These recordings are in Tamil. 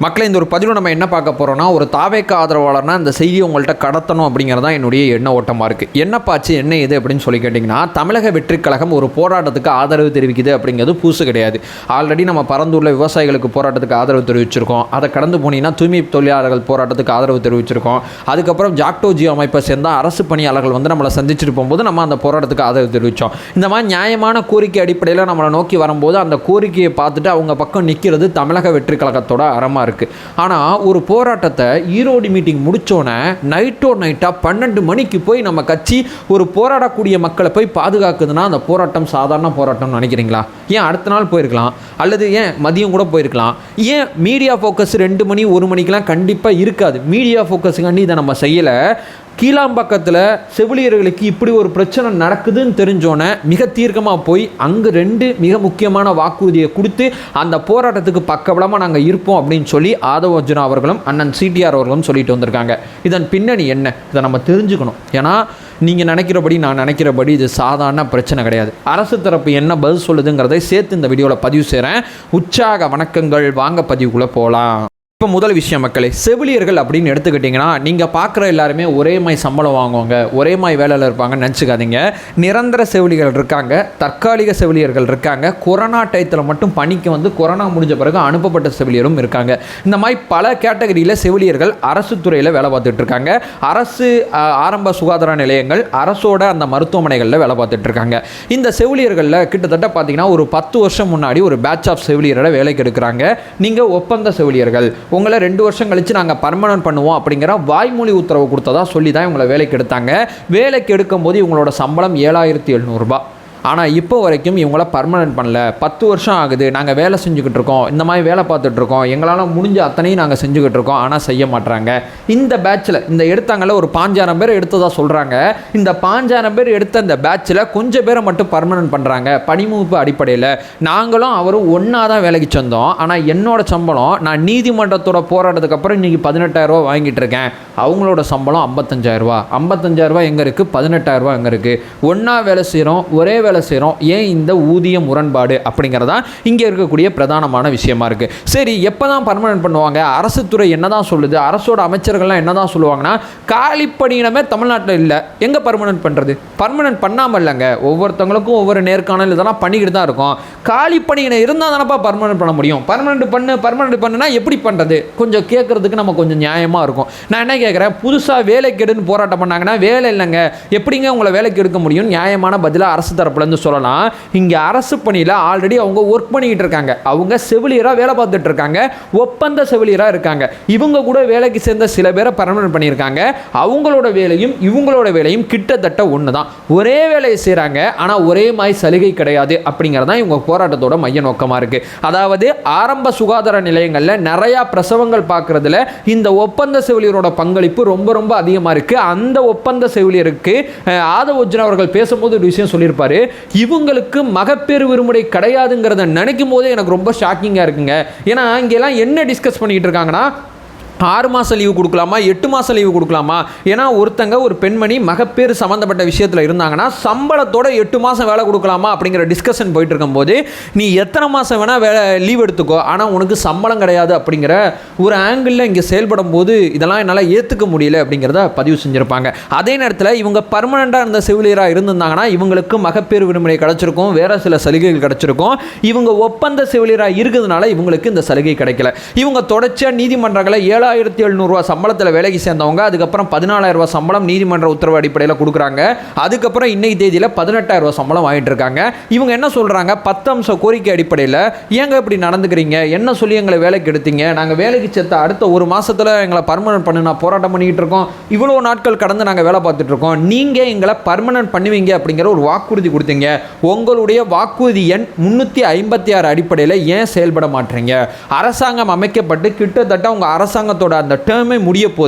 மக்களை இந்த ஒரு பதிவில் நம்ம என்ன பார்க்க போகிறோம்னா, ஒரு தாவேக்க ஆதரவாளர்னா இந்த செய்தியை உங்கள்கிட்ட கடத்தணும் அப்படிங்கிறது தான் என்னுடைய எண்ண ஓட்டமாக இருக்குது. என்னப்பாச்சு என்ன இது அப்படின்னு சொல்லி கேட்டிங்கன்னா, தமிழக வெற்றிக் கழகம் ஒரு போராட்டத்துக்கு ஆதரவு தெரிவிக்குது அப்படிங்கிறது புதுசு கிடையாது. ஆல்ரெடி நம்ம பரந்தூரில் விவசாயிகளுக்கு போராட்டத்துக்கு ஆதரவு தெரிவிச்சிருக்கோம். அதை கடந்து போனீங்கன்னா தூய்மை தொழிலாளர்கள் போராட்டத்துக்கு ஆதரவு தெரிவிச்சிருக்கோம். அதுக்கப்புறம் ஜாக்டோ ஜியோ அமைப்பை சேர்ந்த அரசு பணியாளர்கள் நம்மளை சந்திச்சுட்டு போகும்போது நம்ம அந்த போராட்டத்துக்கு ஆதரவு தெரிவித்தோம். இந்த மாதிரி நியாயமான கோரிக்கை அடிப்படையில் நம்மளை நோக்கி வரும்போது அந்த கோரிக்கையை பார்த்துட்டு அவங்க பக்கம் நிற்கிறது தமிழக வெற்றிக் கழகத்தோட அறமாக இருக்குது. ஆனால் ஒரு போராட்டத்தை ஈரோடு மீட்டிங் முடித்தோன்னே நைட்டாக 12 மணிக்கு போய் நம்ம கட்சி ஒரு போராடக்கூடிய மக்களை போய் பாதுகாக்குதுன்னா அந்த போராட்டம் சாதாரண போராட்டம்னு நினைக்கிறீங்களா? ஏன் அடுத்த நாள் போயிருக்கலாம், அல்லது ஏன் மதியம் கூட போயிருக்கலாம். ஏன் மீடியா ஃபோக்கஸ் 2 மணி 1 மணிக்கெலாம் கண்டிப்பாக இருக்காது. மீடியா ஃபோக்கஸுக்காண்டி இதை நம்ம செய்யலை. கீழாம்பக்கத்தில் செவிலியர்களுக்கு இப்படி ஒரு பிரச்சனை நடக்குதுன்னு தெரிஞ்சோன்னே மிக தீர்க்கமாக போய் அங்கே 2 மிக முக்கியமான வாக்குறுதியை கொடுத்து அந்த போராட்டத்துக்கு பக்கபலமாக நாங்கள் இருப்போம் அப்படின்னு சொல்லி ஆதவ அர்ஜுனா அவர்களும் அண்ணன் சிடிஆர் அவர்களும் சொல்லிட்டு வந்திருக்காங்க. இதன் பின்னணி என்ன, இதை நம்ம தெரிஞ்சுக்கணும். ஏன்னா நீங்கள் நினைக்கிறபடி நான் நினைக்கிறபடி இது சாதாரண பிரச்சனை கிடையாது. அரசு தரப்பு என்ன பதில் சொல்லுதுங்கிறதை சேர்த்து இந்த வீடியோவில் பதிவு செய்கிறேன். உற்சாக வணக்கங்கள். வாங்க பதிவுக்குள்ளே போகலாம். இப்போ முதல் விஷயம் மக்களே, செவிலியர்கள் அப்படின்னு எடுத்துக்கிட்டிங்கன்னா நீங்கள் பார்க்குற எல்லாருமே ஒரே மாதிரி சம்பளம் வாங்குவாங்க, ஒரே மாதிரி வேலையில் இருப்பாங்கன்னு நினச்சிக்காதீங்க. நிரந்தர செவிலியர்கள் இருக்காங்க, தற்காலிக செவிலியர்கள் இருக்காங்க, கொரோனா டயத்தில் மட்டும் பணிக்கு கொரோனா முடிஞ்ச பிறகு அனுப்பப்பட்ட செவிலியரும் இருக்காங்க. இந்த மாதிரி பல கேட்டகரியில் செவிலியர்கள் அரசு துறையில் வேலை பார்த்துட்டு இருக்காங்க. அரசு ஆரம்ப சுகாதார நிலையங்கள், அரசோட அந்த மருத்துவமனைகளில் வேலை பார்த்துட்டு இருக்காங்க. இந்த செவிலியர்களில் கிட்டத்தட்ட பார்த்தீங்கன்னா ஒரு 10 வருஷம் முன்னாடி ஒரு பேட்ச் ஆஃப் செவிலியரை வேலைக்கு எடுக்கிறாங்க. நீங்கள் ஒப்பந்த செவிலியர்கள், உங்களை 2 வருஷம் கழித்து நாங்கள் பர்மனன்ட் பண்ணுவோம் அப்படிங்கிற வாய்மொழி உத்தரவு கொடுத்ததா சொல்லி தான் இவங்களை வேலைக்கு எடுத்தாங்க. வேலைக்கு எடுக்கும்போது இவங்களோட சம்பளம் 7,700 ரூபாய். ஆனால் இப்போ வரைக்கும் இவங்கள பர்மனன்ட் பண்ணல. 10 வருஷம் ஆகுது, நாங்கள் வேலை செஞ்சுக்கிட்டு இருக்கோம், இந்த மாதிரி வேலை பார்த்துட்ருக்கோம், எங்களால் முடிஞ்ச அத்தனையும் நாங்கள் செஞ்சுக்கிட்டு இருக்கோம், ஆனால் செய்ய மாட்டுறாங்க. இந்த பேட்சில் இந்த எடுத்தாங்கல்ல ஒரு 5,000 பேர் எடுத்ததாக சொல்கிறாங்க. இந்த 5,000 பேர் எடுத்த இந்த பேட்சில் கொஞ்சம் பேரை மட்டும் பர்மனன்ட் பண்ணுறாங்க பணிமுகப்பு அடிப்படையில். நாங்களும் அவரும் ஒன்றா தான் வேலைக்கு செஞ்சோம். ஆனால் என்னோட சம்பளம் நான் நீதிமன்றத்தோட போராட்டத்துக்கு அப்புறம் இன்றைக்கி 18,000 ரூபா வாங்கிட்டு இருக்கேன். அவங்களோட சம்பளம் 55,000 ரூபா. 55,000 ரூபா எங்கே இருக்குது, 18,000 ரூபா எங்கே இருக்குது? ஒன்றா வேலை செய்கிறோம், ஒரே வேலை செய்கிறோம், ஏன் இந்த ஊதிய முரண்பாடு அப்படிங்கிறதா இங்கே இருக்கக்கூடிய பிரதானமான விஷயமா இருக்குது. சரி, எப்போ தான் பர்மனன்ட் பண்ணுவாங்க? அரசு துறை என்ன தான் சொல்லுது, அரசோட அமைச்சர்கள்லாம் என்ன தான் சொல்லுவாங்கன்னா, காலிப்பணியிடமே தமிழ்நாட்டில் இல்லை, எங்கே பர்மனன்ட் பண்ணுறது? பர்மனன்ட் பண்ணாமல் இல்லைங்க, ஒவ்வொருத்தவங்களுக்கும் ஒவ்வொரு நேர்காணல் இதெல்லாம் பண்ணிக்கிட்டு தான் இருக்கும். காலிப்பணியினை இருந்தால் தானப்பா பர்மனன்ட் பண்ண முடியும். பர்மனன்ட் பண்ணுனா எப்படி பண்ணுறது? கொஞ்சம் கேட்குறதுக்கு நம்ம கொஞ்சம் நியாயமாக இருக்கும். நான் என்ன கேட்குறேன், புதுசாக வேலைக்கு எடுன்னு போராட்டம் பண்ணாங்கன்னா வேலை இல்லைங்க, எப்படிங்க உங்களை வேலைக்கு எடுக்க முடியும்? நியாயமான பதிலாக அரசு தரப்புல சொல்லலாம். இங்க அரசு பணியில் ஆல்ரெடி அவங்க ஒர்க் பண்ணிக்கிட்டு இருக்காங்க. அவங்க செவிலியரா வேலை பார்த்துட்டு இருக்காங்க, ஒப்பந்த செவிலியரா இருக்காங்க. இவங்க கூட வேலைக்கு சேர்ந்த சில பேரை பர்மனன்ட் பண்ணியிருக்காங்க. அவங்களோட வேலையும் இவங்களோட வேலையும் கிட்டத்தட்ட ஒன்று தான். ஒரே வேலையை செய்கிறாங்க, ஆனால் ஒரே மாதிரி சலுகை கிடையாது அப்படிங்கிறதான் இவங்க போராட்டத்தோட மைய நோக்கமாக இருக்குது. அதாவது ஆரம்ப சுகாதார நிலையங்களில் நிறையா பிரசவங்கள் பார்க்குறதுல இந்த ஒப்பந்த செவிலியரோட பங்களிப்பு ரொம்ப ரொம்ப அதிகமாக இருக்குது. அந்த ஒப்பந்த செவிலியருக்கு ஆதவ அர்ஜுனா அவர்கள் பேசும்போது ஒரு விஷயம் சொல்லியிருப்பாரு, இவங்களுக்கு மகப்பேறு விடுமுறை கிடையாதுங்கிறத நினைக்கும் போதே எனக்கு ரொம்ப ஷாக்கிங்காக இருக்குங்க. ஏன்னா இங்கெல்லாம் என்ன டிஸ்கஸ் பண்ணிட்டு இருக்காங்கன்னா, 6 மாதம் லீவு கொடுக்கலாமா, 8 மாதம் லீவு கொடுக்கலாமா? ஏன்னா ஒருத்தங்க ஒரு பெண்மணி மகப்பேறு சம்மந்தப்பட்ட விஷயத்தில் இருந்தாங்கன்னா சம்பளத்தோட 8 மாதம் வேலை கொடுக்கலாமா அப்படிங்கிற டிஸ்கஷன் போயிட்டு இருக்கும்போது, நீ எத்தனை மாதம் வேணால் லீவ் எடுத்துக்கோ, ஆனால் உனக்கு சம்பளம் கிடையாது அப்படிங்கிற ஒரு ஆங்கிளில் இங்கே செயல்படும் போது இதெல்லாம் என்னால் ஏற்றுக்க முடியல அப்படிங்கிறத பதிவு செஞ்சுருப்பாங்க. அதே நேரத்தில் இவங்க பர்மனெண்ட்டாக இருந்த செவிலியராக இருந்திருந்தாங்கன்னா இவங்களுக்கு மகப்பேறு விடுமுறை கிடச்சிருக்கும், வேறு சில சலுகைகள் கிடச்சிருக்கும். இவங்க ஒப்பந்த செவிலியராக இருக்கிறதுனால இவங்களுக்கு இந்த சலுகை கிடைக்கல. இவங்க தொடர்ச்சியாக நீதிமன்றங்களை 7,700 ரூபா சம்பளத்தில் வேலைக்கு சேர்ந்தவங்க அதுக்கப்புறம் 14,000 ரூபா சம்பளம் நீதிமன்ற உத்தரவு அடிப்படையில் கொடுக்குறாங்க. அதுக்கப்புறம் இன்னைக்கு தேதியில் 18,000 ரூபா சம்பளம் வாங்கிட்டு இருக்காங்க. இவங்க என்ன சொல்கிறாங்க, 10 அம்ச கோரிக்கை அடிப்படையில் ஏங்க இப்படி நடந்துக்கிறீங்க, என்ன சொல்லி எங்களை வேலைக்கு எடுத்தீங்க, நாங்கள் வேலைக்கு சேர்த்த அடுத்த 1 மாதத்தில் எங்களை பர்மனன்ட் பண்ணி நான் போராட்டம் பண்ணிக்கிட்டு இருக்கோம், இவ்வளோ நாட்கள் கடந்து நாங்கள் வேலை பார்த்துட்டு இருக்கோம், நீங்கள் எங்களை பர்மனன்ட் பண்ணுவீங்க அப்படிங்கிற ஒரு வாக்குறுதி கொடுத்தீங்க. உங்களுடைய வாக்குறுதி எண் 356 அடிப்படையில் ஏன் செயல்பட மாட்டீங்க? அரசாங்கம் அமைக்கப்பட்டு கிட்டத்தட்ட உங்கள் அரசாங்கத்தோட போராட்டத்தோட அந்த டேர்மே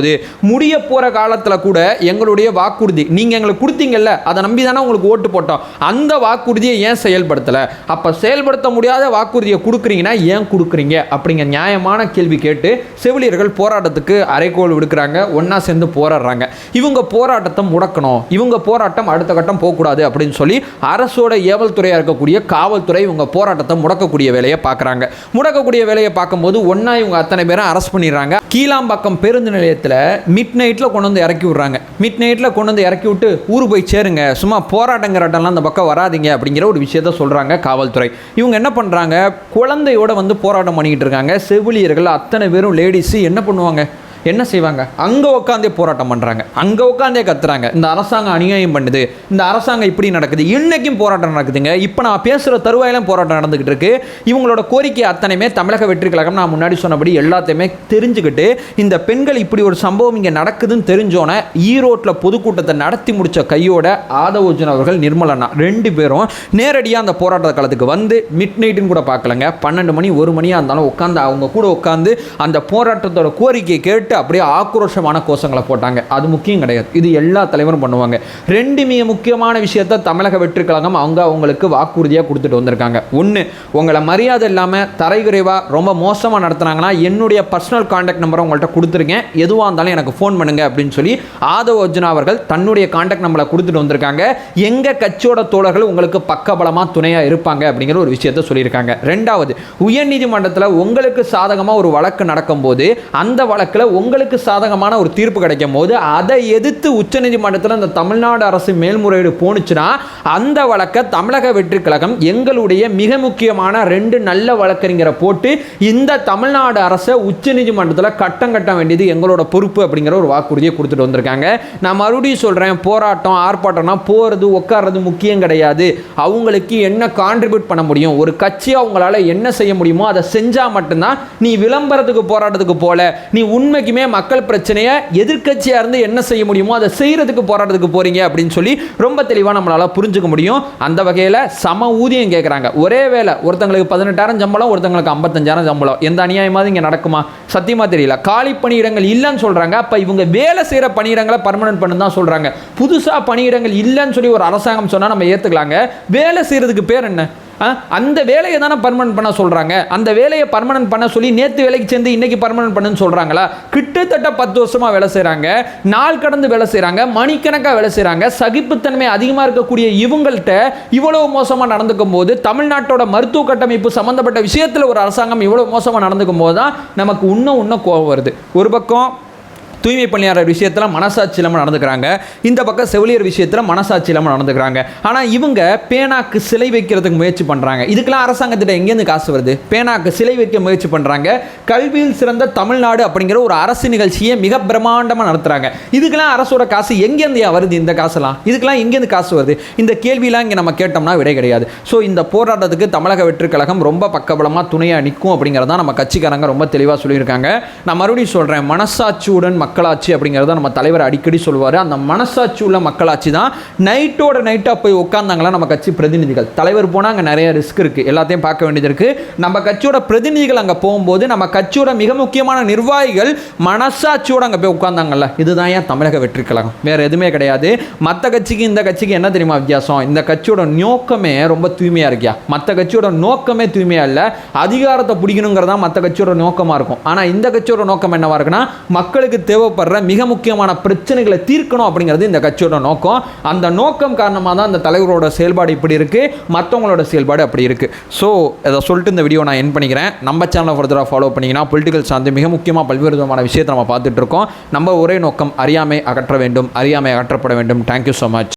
முடிய போகிற காலத்தில் கூட எங்களுடைய வாக்குறுதி நீங்கள் எங்களுக்கு கொடுத்தீங்கல்ல, அதை நம்பி தானே உங்களுக்கு ஓட்டு போட்டோம், அந்த வாக்குறுதியை ஏன் செயல்படுத்தலை? அப்போ செயல்படுத்த முடியாத வாக்குறுதியை கொடுக்குறீங்கன்னா ஏன் கொடுக்குறீங்க அப்படிங்கிற நியாயமான கேள்வி கேட்டு செவிலியர்கள் போராட்டத்துக்கு அறைகோல் விடுக்கிறாங்க, ஒன்றா சேர்ந்து போராடுறாங்க. இவங்க போராட்டத்தை முடக்கணும், இவங்க போராட்டம் அடுத்த கட்டம் போகக்கூடாது அப்படின்னு சொல்லி அரசோட ஏவல் துறையாக இருக்கக்கூடிய காவல்துறை இவங்க போராட்டத்தை முடக்கக்கூடிய வேலையை பார்க்குறாங்க. முடக்கக்கூடிய வேலையை பார்க்கும்போது ஒன்றா இவங்க அத்தனை பேரும் அரெஸ்ட் பண்ணிடுறாங்க. கீழாம்பாக்கம் பேருந்து நிலையத்தில் மிட் நைட்டில் கொண்டு வந்து இறக்கி விட்றாங்க. மிட் நைட்டில் கொண்டு வந்து இறக்கி விட்டு ஊர் போய் சேருங்க, சும்மா போராட்டங்கிறட்டெல்லாம் அந்த பக்கம் வராதிங்க அப்படிங்கிற ஒரு விஷயத்த சொல்கிறாங்க காவல்துறை. இவங்க என்ன பண்ணுறாங்க, குழந்தையோட வந்து போராட்டம் பண்ணிக்கிட்டு இருக்காங்க. செவிலியர்கள் அத்தனை பேரும் லேடிஸு என்ன பண்ணுவாங்க, என்ன செய்வாங்க, அங்கே உட்காந்தே போராட்டம் பண்ணுறாங்க, அங்கே உட்காந்தே கத்துறாங்க. இந்த அரசாங்கம் அநியாயம் பண்ணுது, இந்த அரசாங்கம் இப்படி நடக்குது. இன்றைக்கும் போராட்டம் நடக்குதுங்க. இப்போ நான் பேசுகிற தருவாயிலும் போராட்டம் நடந்துக்கிட்டு இருக்கு. இவங்களோட கோரிக்கை அத்தனையுமே தமிழக வெற்றி கழகம் நான் முன்னாடி சொன்னபடி எல்லாத்தையுமே தெரிஞ்சுக்கிட்டு, இந்த பெண்கள் இப்படி ஒரு சம்பவம் இங்கே நடக்குதுன்னு தெரிஞ்சோன்னே ஈரோட்டில் பொதுக்கூட்டத்தை நடத்தி முடித்த கையோட ஆதவர்ஜுன் அவர்கள், நிர்மலண்ணா 2 பேரும் நேரடியாக அந்த போராட்ட காலத்துக்கு வந்து மிட் நைட்டுன்னு கூட பார்க்கலங்க, 12 மணி 1 மணியாக இருந்தாலும் உட்காந்து அவங்க கூட உட்காந்து அந்த போராட்டத்தோட கோரிக்கையை கேட்டு அப்படியே ஆக்ரோஷமான கோஷங்களை போட்டாங்க. அது முக்கியம் கிடையாது, இது எல்லா தலைவரும் பண்ணுவாங்க. 2 மிக முக்கியமான விஷயத்தை தமிழக வெற்றி கழகம் அவங்களுக்கு வாக்குறுதியாக கொடுத்துட்டு வந்திருக்காங்க. ஒன்று, உங்களை மரியாதை இல்லாமல் தரைகுறைவாக ரொம்ப மோசமாக நடத்துனாங்கன்னா என்னுடைய பர்சனல் கான்டாக்ட் நம்பரை உங்கள்கிட்ட கொடுத்துருக்கேன், எதுவாக இருந்தாலும் எனக்கு ஃபோன் பண்ணுங்க அப்படின்னு சொல்லி ஆதவ் அர்ஜுனா அவர்கள் தன்னுடைய கான்டாக்ட் நம்பரை கொடுத்துட்டு வந்திருக்காங்க. எங்கள் கட்சியோட தோழர்கள் உங்களுக்கு பக்கபலமாக துணையாக இருப்பாங்க அப்படிங்கிற ஒரு விஷயத்தை சொல்லியிருக்காங்க. 2வது, உயர்நீதிமன்றத்தில் உங்களுக்கு சாதகமாக ஒரு வழக்கு நடக்கும்போது அந்த வழக்கில் உங்களுக்கு சாதகமான ஒரு தீர்ப்பு கிடைக்கும் போது அதை எதிர்த்து உச்சநீதிமன்றத்தில் இந்த தமிழ்நாடு அரசு மேல்முறையீடு போனுச்சுன்னா அந்த வழக்கை தமிழக வெற்றி கழகம் எங்களுடைய மிக முக்கியமான 2 நல்ல வழக்கறிஞரை போட்டு இந்த தமிழ்நாடு அரசை உச்சநீதிமன்றத்தில் கட்டம் கட்ட வேண்டியது எங்களோட பொறுப்பு அப்படிங்கிற ஒரு வாக்குறுதியை கொடுத்துட்டு வந்திருக்காங்க. நான் மறுபடியும் சொல்கிறேன், போராட்டம் ஆர்ப்பாட்டம்னா போகிறது உட்கார்றது முக்கியம் கிடையாது. அவங்களுக்கு என்ன கான்ட்ரிபியூட் பண்ண முடியும், ஒரு கட்சி அவங்களால என்ன செய்ய முடியுமோ அதை செஞ்சால் மட்டும்தான். நீ விளம்பரத்துக்கு போராட்டத்துக்கு போல, நீ உண்மைக்குமே மக்கள் பிரச்சனையை எதிர்க்கட்சியாக இருந்து என்ன செய்ய முடியுமோ அதை செய்யறதுக்கு போராட்டத்துக்கு போறீங்க அப்படின்னு சொல்லி ரொம்ப தெளிவாக நம்மளால புரிஞ்சுக்க முடியும். அந்த வகையில் சம ஊதியம் கேட்குறாங்க. ஒரே வேலை, ஒருத்தங்களுக்கு 18,000 சம்பளம், ஒருத்தங்களுக்கு 55,000 சம்பளம். எந்த அநியாயமாவது இங்கே நடக்குமா? சத்தியமாக தெரியல. காலி பணியிடங்கள் இல்லைன்னு சொல்கிறாங்க. அப்போ இவங்க வேலை செய்கிற பணியிடங்களை பர்மனன்ட் பண்ணு தான் சொல்கிறாங்க. புதுசாக பணியிடங்கள் இல்லைன்னு சொல்லி ஒரு அரசாங்கம் சொன்னால் நம்ம ஏற்றுக்கலாங்க. வேலை செய்கிறதுக்கு பேர் என்ன? அந்த வேலையை தானே பர்மனன்ட் பண்ண சொல்கிறாங்க. அந்த வேலையை பர்மனன்ட் பண்ண சொல்லி நேற்று வேலைக்கு சேர்ந்து இன்னைக்கு பர்மனன்ட் பண்ணுன்னு சொல்கிறாங்களா? கிட்டத்தட்ட 10 வருஷமாக வேலை செய்கிறாங்க, நாள் கடந்து வேலை செய்கிறாங்க, மணிக்கணக்காக வேலை செய்கிறாங்க. சகிப்புத்தன்மை அதிகமாக இருக்கக்கூடிய இவங்கள்ட்ட இவ்வளவு மோசமாக நடந்துக்கும் போது, தமிழ்நாட்டோட மருத்துவ கட்டமைப்பு சம்மந்தப்பட்ட விஷயத்தில் ஒரு அரசாங்கம் இவ்வளோ மோசமாக நடந்துக்கும் போது தான் நமக்கு இன்னும் கோபம் வருது. ஒரு பக்கம் தூய்மை பணியாளர் விஷயத்தில் மனசாட்சி இல்லாமல் நடந்துக்கிறாங்க, இந்த பக்கம் செவிலியர் விஷயத்தில் மனசாட்சி இல்லாமல் நடந்துக்கிறாங்க. ஆனால் இவங்க பேனாக்கு சிலை வைக்கிறதுக்கு முயற்சி பண்ணுறாங்க. இதுக்கெல்லாம் அரசாங்கத்திட்ட எங்கேருந்து காசு வருது? பேனாக்கு சிலை வைக்க முயற்சி பண்ணுறாங்க. கல்வியில் சிறந்த தமிழ்நாடு அப்படிங்கிற ஒரு அரசு நிகழ்ச்சியை மிக பிரம்மாண்டமாக நடத்துகிறாங்க. இதுக்கெல்லாம் அரசோட காசு எங்கேருந்து வருது? இந்த காசுலாம் இதுக்கெல்லாம் எங்கேருந்து காசு வருது? இந்த கேள்வியெல்லாம் இங்கே நம்ம கேட்டோம்னா விடை கிடையாது. ஸோ இந்த போராட்டத்துக்கு தமிழக வெற்றி கழகம் ரொம்ப பக்கபலமாக துணையாக நிற்கும் அப்படிங்கிறதான் நம்ம கட்சிக்காரங்க ரொம்ப தெளிவாக சொல்லியிருக்காங்க. நான் மறுபடியும் சொல்கிறேன், மனசாட்சியுடன் மக்களாட்சி அப்படிங்கிறத நம்ம தலைவர் அடிக்கடி சொல்லுவார். அந்த மனசாட்சி உள்ள மக்களாட்சி தான். நைட்டோட நைட்டாக போய் உட்காந்தாங்களா நம்ம கட்சி பிரதிநிதிகள். தலைவர் போனால் அங்கே நிறைய ரிஸ்க் இருக்குது, எல்லாத்தையும் பார்க்க வேண்டியது இருக்குது. நம்ம கட்சியோட பிரதிநிதிகள் அங்கே போகும்போது நம்ம கட்சியோட மிக முக்கியமான நிர்வாகிகள் மனசாட்சியோடு அங்கே போய் உட்காந்தாங்கல்ல, இதுதான் ஏன் தமிழக வெற்றி கழகம், வேறு எதுவுமே கிடையாது. மற்ற கட்சிக்கு இந்த கட்சிக்கு என்ன தெரியுமா வித்தியாசம்? இந்த கட்சியோட நோக்கமே ரொம்ப தூய்மையாக இருக்கியா. மற்ற கட்சியோட நோக்கமே தூய்மையாக இல்லை, அதிகாரத்தை பிடிக்கணுங்கிறதா மற்ற கட்சியோட நோக்கமாக இருக்கும். ஆனால் இந்த கட்சியோட நோக்கம் என்னவா இருக்குன்னா, மக்களுக்கு தேவைப்படுற மிக முக்கியமான பிரச்சனைகளை தீர்க்கணும் அப்படிங்கிறது இந்த கட்சியோட நோக்கம். அந்த நோக்கம் காரணமாக தான் இந்த தலைவரோட செயல்பாடு இப்படி இருக்குது, மற்றவங்களோட செயல்பாடு அப்படி இருக்குது. ஸோ இதை சொல்லிட்டு இந்த வீடியோ நான் என் பண்ணிக்கிறேன். நம்ம சேனலை ஃபர்தராக ஃபாலோ பண்ணிங்கன்னா பொலிட்டிக்கல் சார்ந்து மிக முக்கியமாக பல்வேறு விதமான விஷயத்தை நம்ம பார்த்துட்டு இருக்கோம். நம்ம ஒரே நோக்கம், அறியாமை அகற்ற வேண்டும், அறியாமை அகற்றப்பட வேண்டும். Thank you so much.